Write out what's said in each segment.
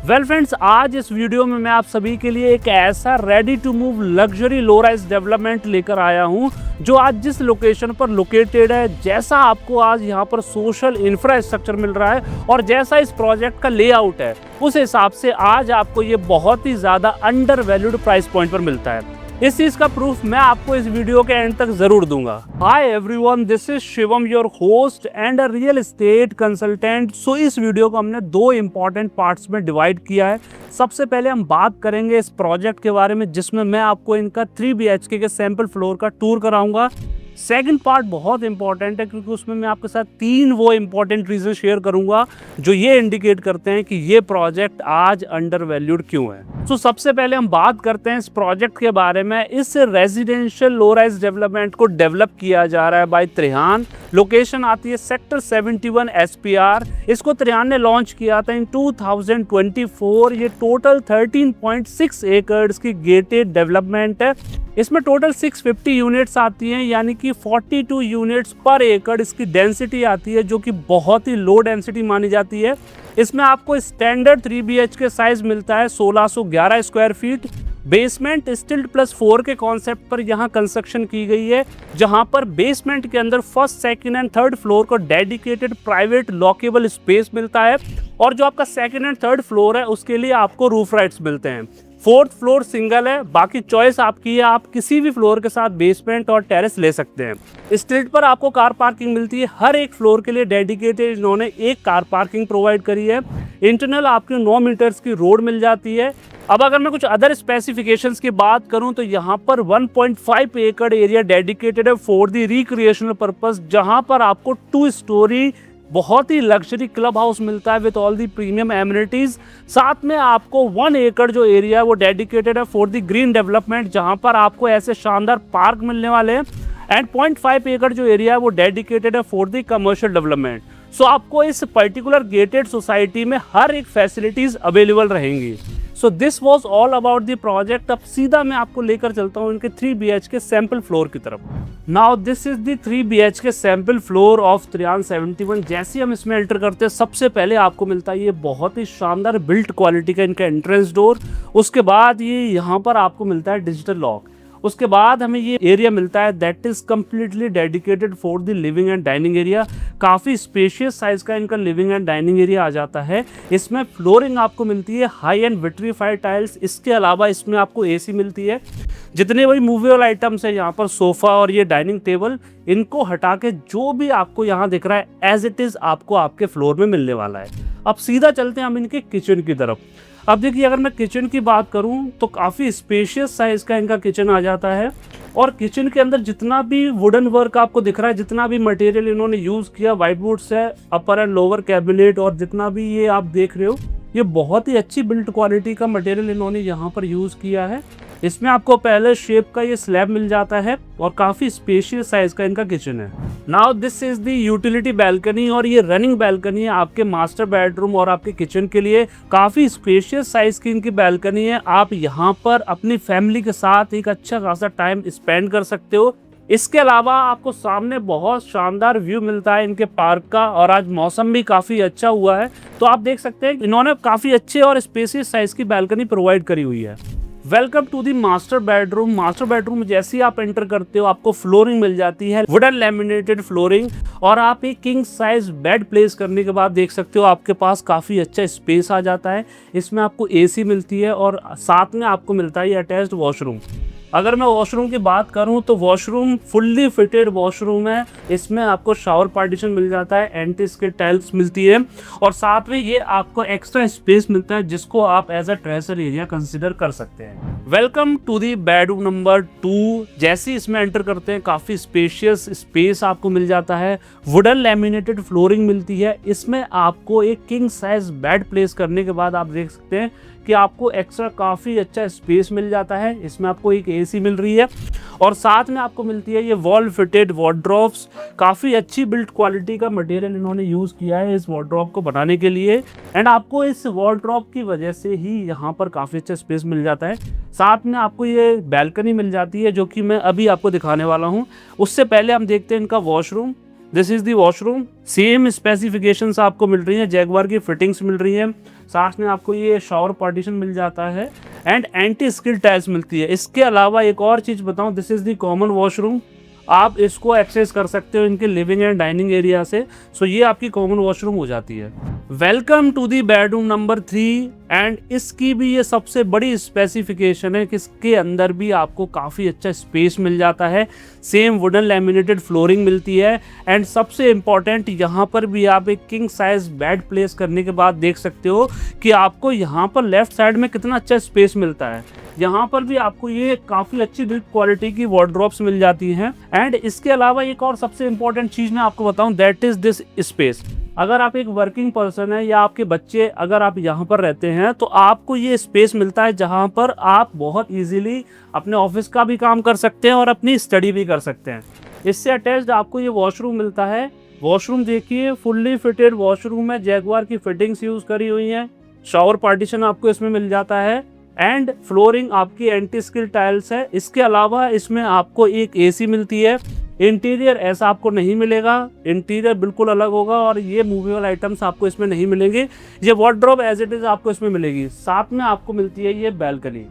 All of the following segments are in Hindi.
वेल फ्रेंड्स, आज इस वीडियो में मैं आप सभी के लिए एक ऐसा ready to move luxury low rise development लेकर आया हूं जो आज जिस लोकेशन पर लोकेटेड है, जैसा आपको आज यहां पर सोशल इंफ्रास्ट्रक्चर मिल रहा है और जैसा इस प्रोजेक्ट का लेआउट है, उस हिसाब से आज आपको ये बहुत ही ज़्यादा अंडर वैल्यूड प्राइस पॉइंट पर मिलता है। इस चीज़ का प्रूफ मैं आपको इस वीडियो के एंड तक जरूर दूंगा। Hi everyone, this is Shivam, your host and a real estate consultant. So इस वीडियो को हमने दो इंपॉर्टेंट पार्ट्स में डिवाइड किया है। सबसे पहले हम बात करेंगे इस प्रोजेक्ट के बारे में, जिसमें मैं आपको इनका 3 BHK के सैंपल फ्लोर का टूर कराऊंगा। सेकंड पार्ट बहुत इंपॉर्टेंट है क्योंकि उसमें मैं आपके साथ 3 वो इंपॉर्टेंट रीजन शेयर करूंगा जो ये इंडिकेट करते हैं कि ये प्रोजेक्ट आज अंडर वैल्यूड क्यों है। तो सबसे पहले हम बात करते हैं इस प्रोजेक्ट के बारे में। इस रेजिडेंशियल लो राइज डेवलपमेंट को डेवलप किया जा रहा है बाय त्रिहान। लोकेशन आती है सेक्टर 71 SPR। इसको त्रिहान ने लॉन्च किया था इन 2024। ये टोटल 13.6 एकड़ की गेटेड डेवलपमेंट है। इसमें टोटल 650 यूनिट्स आती हैं, यानी कि 42 यूनिट्स पर एकड़ इसकी डेंसिटी आती है, जो कि बहुत ही लो डेंसिटी मानी जाती है। इसमें आपको स्टैंडर्ड 3 BHK साइज मिलता है 1611 स्क्वायर फीट। बेसमेंट स्टिल्ट +4 के कॉन्सेप्ट पर यहाँ कंस्ट्रक्शन की गई है, जहाँ पर बेसमेंट के अंदर first, second and third floor को डेडिकेटेड प्राइवेट लॉकेबल स्पेस मिलता है और जो आपका सेकंड एंड थर्ड फ्लोर है उसके लिए आपको रूफ राइट्स मिलते हैं। फोर्थ फ्लोर सिंगल है, बाकी चॉइस आपकी है, आप किसी भी फ्लोर के साथ बेसमेंट और टेरेस ले सकते हैं। स्ट्रीट पर आपको कार पार्किंग मिलती है। हर एक फ्लोर के लिए डेडिकेटेड इन्होंने एक कार पार्किंग प्रोवाइड करी है। इंटरनल आपको 9 मीटर्स की रोड मिल जाती है। अब अगर मैं कुछ अदर स्पेसिफिकेशंस की बात करूं तो यहाँ पर 1.5 एकड़ एरिया डेडिकेटेड है फॉर द रिक्रिएशनल पर्पस, जहां पर आपको 2 स्टोरी बहुत ही लग्जरी क्लब हाउस मिलता है with all the premium amenities. साथ में आपको 1 एकड़ जो एरिया है वो डेडिकेटेड है फॉर दी ग्रीन डेवलपमेंट, जहां पर आपको ऐसे शानदार पार्क मिलने वाले हैं। एंड 0.5 एकड़ जो एरिया है वो डेडिकेटेड है फॉर दी कमर्शियल डेवलपमेंट। सो आपको इस पर्टिकुलर गेटेड सोसाइटी में हर एक फैसिलिटीज अवेलेबल रहेंगी। So this was all about the project. अब सीधा मैं आपको लेकर चलता हूँ इनके 3 BHK सैंपल फ्लोर की तरफ। Now this is the 3 BHK sample floor of Trihan 71। जैसे हम इसमें एंटर करते हैं, सबसे पहले आपको मिलता है ये बहुत ही शानदार बिल्ट क्वालिटी का इनका एंट्रेंस डोर। उसके बाद ये यहाँ पर आपको मिलता है डिजिटल लॉक। उसके बाद हमें ये एरिया मिलता है that is completely dedicated for the living and dining area. काफ़ी स्पेशियस साइज का इनका लिविंग एंड डाइनिंग एरिया आ जाता है। इसमें फ्लोरिंग आपको मिलती है हाई एंड विट्रीफाइड टाइल्स। इसके अलावा इसमें आपको AC मिलती है। जितने भी मूवेबल आइटम्स है यहाँ पर, सोफ़ा और ये डाइनिंग टेबल, इनको हटा के जो भी आपको यहाँ दिख रहा है एज इट इज़ आपको आपके फ्लोर में मिलने वाला है। अब सीधा चलते हैं हम इनके किचन की तरफ। अब देखिए, अगर मैं किचन की बात करूं तो काफ़ी स्पेशियस साइज़ का इनका किचन आ जाता है और किचन के अंदर जितना भी वुडन वर्क आपको दिख रहा है, जितना भी मटेरियल इन्होंने यूज़ किया, व्हाइट वुड्स है, अपर एंड लोअर कैबिनेट, और जितना भी ये आप देख रहे हो, ये बहुत ही अच्छी बिल्ड क्वालिटी का मटेरियल इन्होंने यहाँ पर यूज़ किया है। इसमें आपको पहले शेप का ये स्लैब मिल जाता है और काफ़ी स्पेशियस साइज का इनका किचन है। Now this is the utility balcony, और ये रनिंग बैल्कनी है आपके मास्टर बेडरूम और आपके किचन के लिए। काफ़ी स्पेशियस साइज की इनकी बैल्कनी है। आप यहाँ पर अपनी फैमिली के साथ एक अच्छा खासा टाइम स्पेंड कर सकते हो। इसके अलावा आपको सामने बहुत शानदार व्यू मिलता है इनके पार्क का, और आज मौसम भी काफ़ी अच्छा हुआ है, तो आप देख सकते हैं इन्होंने काफ़ी अच्छे और स्पेशियस साइज की बैल्कनी प्रोवाइड करी हुई है। Welcome to the master bedroom. Master bedroom में जैसे ही आप एंटर करते हो आपको फ्लोरिंग मिल जाती है, वुडन लैमिनेटेड फ्लोरिंग, और आप एक किंग साइज बेड प्लेस करने के बाद देख सकते हो आपके पास काफ़ी अच्छा स्पेस आ जाता है। इसमें आपको AC मिलती है और साथ में आपको मिलता है अटैच्ड वॉशरूम। अगर मैं वॉशरूम की बात करूं तो वॉशरूम फुल्ली फिटेड वॉशरूम है। इसमें आपको शावर पार्टीशन मिल जाता है, एंटी स्किड टाइल्स मिलती है, और साथ में ये आपको एक्स्ट्रा स्पेस मिलता है जिसको आप as a dresser area consider कर सकते हैं। Welcome to the bedroom number 2। जैसे ही इसमें एंटर करते हैं काफ़ी स्पेशियस स्पेस आपको मिल जाता है। वुडन लैमिनेटेड फ्लोरिंग मिलती है। इसमें आपको एक किंग साइज बेड प्लेस करने के बाद आप देख सकते हैं कि आपको एक्स्ट्रा काफ़ी अच्छा स्पेस मिल जाता है। इसमें आपको एक AC मिल रही है और साथ में आपको मिलती है ये वॉल फिटेड वार्डरोब्स। काफ़ी अच्छी बिल्ड क्वालिटी का मटेरियल इन्होंने यूज़ किया है इस वार्डरोब को बनाने के लिए, एंड आपको इस वार्डरोब की वजह से ही यहाँ पर काफ़ी अच्छा स्पेस मिल जाता है। साथ में आपको ये बैल्कनी मिल जाती है जो कि मैं अभी आपको दिखाने वाला हूँ। उससे पहले हम देखते हैं इनका washroom. This is the washroom. Same specifications आपको मिल रही है, जैगवार की फिटिंग्स मिल रही है, साथ में आपको ये शावर पार्टीशन मिल जाता है एंड एंटी स्किड टाइल्स मिलती है। इसके अलावा एक और चीज बताऊं, this is the common washroom. आप इसको एक्सेस कर सकते हो इनके लिविंग एंड डाइनिंग एरिया से। सो ये आपकी कॉमन वॉशरूम हो जाती है। Welcome to the bedroom number 3 and इसकी भी ये सबसे बड़ी स्पेसिफिकेशन है कि इसके अंदर भी आपको काफ़ी अच्छा स्पेस मिल जाता है। सेम वुडन लैमिनेटेड फ्लोरिंग मिलती है एंड सबसे इम्पॉर्टेंट यहाँ पर भी आप एक किंग साइज बेड प्लेस करने के बाद देख सकते हो कि आपको यहाँ पर लेफ्ट साइड में कितना अच्छा स्पेस मिलता है। यहाँ पर भी आपको ये काफ़ी अच्छी बिल्ड क्वालिटी की वार्डरोब्स मिल जाती हैं एंड इसके अलावा एक और सबसे इम्पॉर्टेंट चीज़ मैं आपको बताऊं, दैट इज़ दिस स्पेस। अगर आप एक वर्किंग पर्सन है या आपके बच्चे अगर आप यहाँ पर रहते हैं तो आपको ये स्पेस मिलता है जहाँ पर आप बहुत इजीली अपने ऑफिस का भी काम कर सकते हैं और अपनी स्टडी भी कर सकते हैं। इससे अटैच्ड आपको ये वॉशरूम मिलता है। वॉशरूम देखिए, फुल्ली फिटेड वॉशरूम है, जैगवार की फिटिंग्स यूज़ करी हुई हैं, शावर पार्टीशन आपको इसमें मिल जाता है एंड फ्लोरिंग आपकी एंटी स्किड टाइल्स है। इसके अलावा इसमें आपको एक एसी मिलती है। इंटीरियर ऐसा आपको नहीं मिलेगा, इंटीरियर बिल्कुल अलग होगा और ये मूवेबल आइटम्स आपको इसमें नहीं मिलेंगे। ये वार्डरोब एज इट इज आपको इसमें मिलेगी। साथ में आपको मिलती है ये balcony.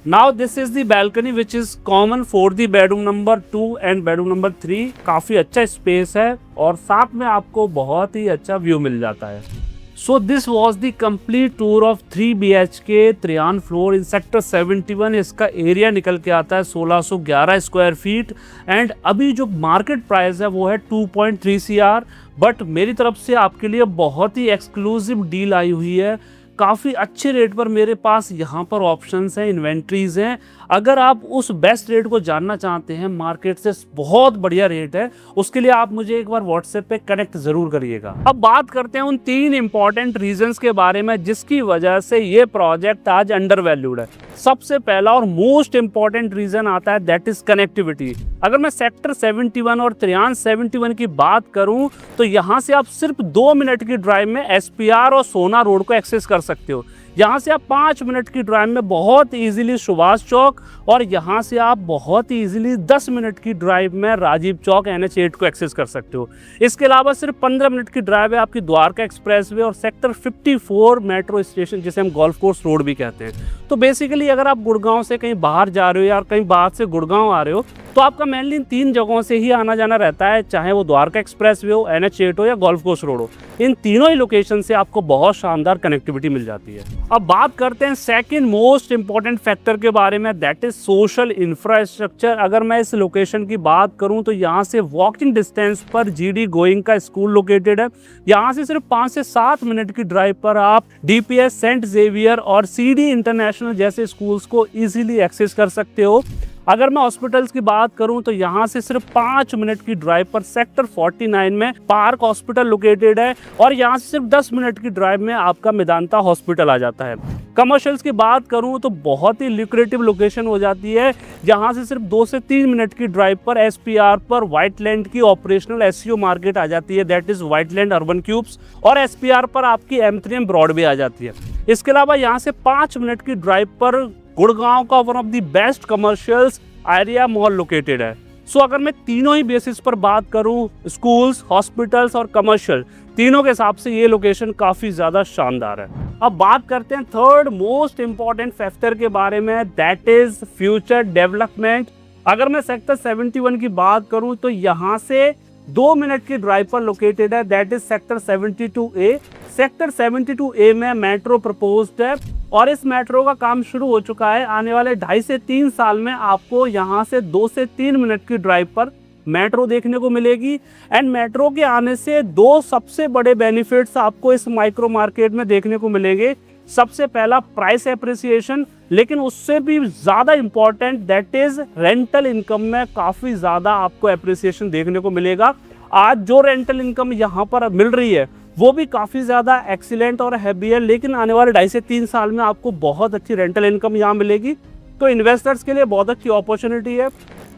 Now this is the balcony which is common for the bedroom number 2 and bedroom number 3। काफी अच्छा स्पेस है और साथ में आपको बहुत ही अच्छा व्यू मिल जाता है। So this was the complete tour of 3 BHK 3 floor in sector 71। इसका एरिया निकल के आता है 1611 स्क्वायर फीट एंड अभी जो मार्केट प्राइस है वो है 2.3 CR। बट मेरी तरफ से आपके लिए बहुत ही एक्सक्लूसिव डील आई हुई है। काफ़ी अच्छे रेट पर मेरे पास यहाँ पर ऑप्शंस हैं, इन्वेंट्रीज हैं। अगर आप उस बेस्ट रेट को जानना चाहते हैं, मार्केट से बहुत बढ़िया रेट है, उसके लिए आप मुझे एक बार व्हाट्सएप पे कनेक्ट जरूर करिएगा। अब बात करते हैं उन 3 इंपॉर्टेंट रीजंस के बारे में जिसकी वजह से ये प्रोजेक्ट आज अंडर वैल्यूड है। सबसे पहला और मोस्ट इंपॉर्टेंट रीजन आता है, दैट इज कनेक्टिविटी। अगर मैं सेक्टर 71 और 371 की बात करूं तो यहाँ से आप सिर्फ 2 मिनट की ड्राइव में SPR और सोना रोड को एक्सेस कर सकते हो। यहाँ से आप 5 मिनट की ड्राइव में बहुत इजीली सुभाष चौक और यहाँ से आप बहुत ही इजीली 10 मिनट की ड्राइव में राजीव चौक NH8 को एक्सेस कर सकते हो। इसके अलावा सिर्फ 15 मिनट की ड्राइव है आपकी द्वारका एक्सप्रेसवे और सेक्टर 54 मेट्रो स्टेशन जिसे हम गोल्फ कोर्स रोड भी कहते हैं। तो बेसिकली अगर आप गुड़गांव से कहीं बाहर जा रहे हो या कहीं बाहर से गुड़गांव आ रहे हो तो आपका मेनली इन 3 जगहों से ही आना जाना रहता है, चाहे वो द्वारका एक्सप्रेसवे हो, NH8 हो या गोल्फ कोर्स रोड हो। इन तीनों ही लोकेशन से आपको बहुत शानदार कनेक्टिविटी मिल जाती है। अब बात करते हैं सेकंड मोस्ट इंपॉर्टेंट फैक्टर के बारे में, दैट इज सोशल इंफ्रास्ट्रक्चर। अगर मैं इस लोकेशन की बात करूं तो यहाँ से वॉकिंग डिस्टेंस पर GD गोइंग का स्कूल लोकेटेड है। यहाँ से सिर्फ 5 से 7 मिनट की ड्राइव पर आप DPS, सेंट जेवियर और CD इंटरनेशनल जैसे स्कूल्स को इजीली एक्सेस कर सकते हो। अगर मैं हॉस्पिटल्स की बात करूं तो यहाँ से सिर्फ 5 मिनट की ड्राइव पर सेक्टर 49 में पार्क हॉस्पिटल लोकेटेड है और यहाँ से सिर्फ 10 मिनट की ड्राइव में आपका मेदांता हॉस्पिटल आ जाता है। कमर्शियल्स की बात करूं तो बहुत ही ल्यूक्रेटिव लोकेशन हो जाती है। यहाँ से सिर्फ 2 से 3 मिनट की ड्राइव पर SPR पर व्हाइटलैंड की ऑपरेशनल SEO मार्केट आ जाती है, दैट इज व्हाइटलैंड अर्बन क्यूब्स, और SPR पर आपकी M3M ब्रॉडवे आ जाती है। इसके अलावा यहाँ से 5 मिनट की ड्राइव पर गुड़गांव का one of the best commercials Arya mall located है। सो अगर मैं तीनों ही बेसिस पर बात करूं, स्कूल्स, हॉस्पिटल्स और कमर्शियल, तीनों के हिसाब से ये लोकेशन काफ़ी ज़्यादा शानदार है। अब बात करते हैं थर्ड मोस्ट इंपॉर्टेंट फैक्टर के बारे में, दैट इज फ्यूचर डेवलपमेंट। अगर मैं सेक्टर 71 की बात करूं तो यहाँ से 2 मिनट की ड्राइव पर लोकेटेड है, that is sector 72A। Sector 72A में मेट्रो प्रपोज्ड है और इस मेट्रो का काम शुरू हो चुका है। आने वाले 2.5 से 3 साल में आपको यहाँ से 2 से 3 मिनट की ड्राइव पर मेट्रो देखने को मिलेगी। एंड मेट्रो के आने से 2 सबसे बड़े बेनिफिट्स आपको इस माइक्रो मार्केट में देखने को मिलेंगे। सबसे पहला प्राइस एप्रिसिएशन, लेकिन उससे भी ज़्यादा important that is rental income में काफ़ी ज़्यादा आपको एप्रिसिएशन देखने को मिलेगा। आज जो रेंटल इनकम यहाँ पर मिल रही है वो भी काफ़ी ज़्यादा एक्सीलेंट और हैवी है, लेकिन आने वाले 2.5 से 3 साल में आपको बहुत अच्छी रेंटल इनकम यहाँ मिलेगी। तो इन्वेस्टर्स के लिए बहुत अच्छी अपॉर्चुनिटी है।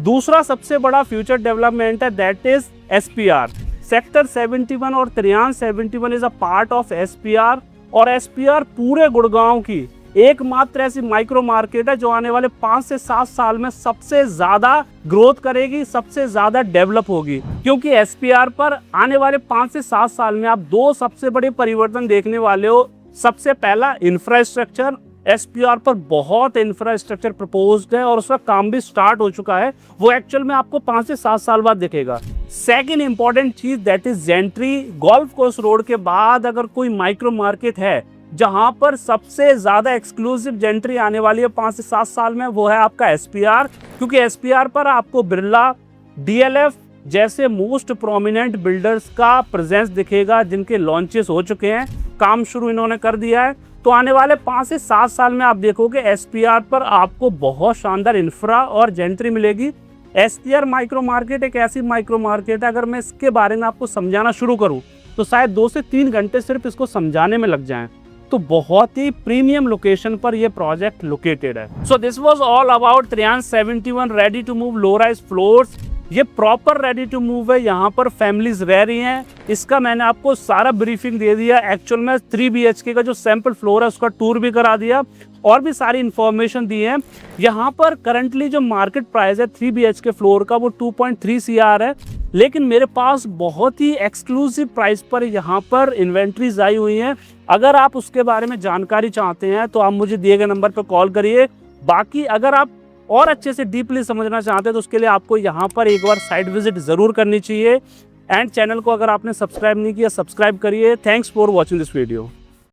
दूसरा सबसे बड़ा फ्यूचर डेवलपमेंट है, दैट इज SPR। सेक्टर 71 और 371 is a part of SPR और SPR पूरे गुड़गांव की एकमात्र ऐसी माइक्रो मार्केट है जो आने वाले 5 से 7 साल में सबसे ज्यादा ग्रोथ करेगी, सबसे ज्यादा डेवलप होगी। क्योंकि एसपीआर पर आने वाले 5 से 7 साल में आप 2 सबसे बड़े परिवर्तन देखने वाले हो। सबसे पहला इंफ्रास्ट्रक्चर, एसपीआर पर बहुत इंफ्रास्ट्रक्चर प्रपोज्ड है और उसका काम भी स्टार्ट हो चुका है, वो एक्चुअल में आपको 5 से 7 साल बाद दिखेगा। सेकेंड इंपॉर्टेंट चीज that is gentry. Golf course road के बाद अगर कोई माइक्रो मार्केट है जहां पर सबसे ज्यादा एक्सक्लूसिव जेंट्री आने वाली है 5 से 7 साल में, वो है आपका एसपीआर। क्योंकि एसपीआर पर आपको बिरला, डीएलएफ जैसे मोस्ट प्रोमिनेंट बिल्डर्स का प्रेजेंस दिखेगा, जिनके लॉन्चेस हो चुके हैं, काम शुरू इन्होंने कर दिया है। तो आने वाले 5 से 7 साल में आप देखोगे एसपीआर पर आपको बहुत शानदार इंफ्रा और जेंट्री मिलेगी। एसपीआर माइक्रो मार्केट एक ऐसी माइक्रो मार्केट है, अगर मैं इसके बारे में आपको समझाना शुरू करूं तो शायद 2 से 3 घंटे सिर्फ इसको समझाने में लग जाएं। तो बहुत ही प्रीमियम लोकेशन पर यह प्रोजेक्ट लोकेटेड है। So this was all about Triyansh 71 ready to move low rise floors. ये प्रॉपर रेडी टू मूव है, यहाँ पर फैमिलीज रह रही हैं। इसका मैंने आपको सारा ब्रीफिंग दे दिया। एक्चुअल में 3 BHK का जो सैंपल फ्लोर है उसका टूर भी करा दिया और भी सारी इन्फॉर्मेशन दी है। यहाँ पर करंटली जो मार्केट प्राइस है 3 BHK फ्लोर का वो 2.3 CR है, लेकिन मेरे पास बहुत ही एक्सक्लूसिव प्राइस पर यहाँ पर इन्वेंट्रीज आई हुई हैं। अगर आप उसके बारे में जानकारी चाहते हैं तो आप मुझे दिए गए नंबर पर कॉल करिए। बाकी अगर आप और अच्छे से डीपली समझना चाहते हैं तो उसके लिए आपको यहाँ पर एक बार साइट विजिट जरूर करनी चाहिए। एंड चैनल को अगर आपने सब्सक्राइब नहीं किया, सब्सक्राइब करिए। Thanks for watching this video.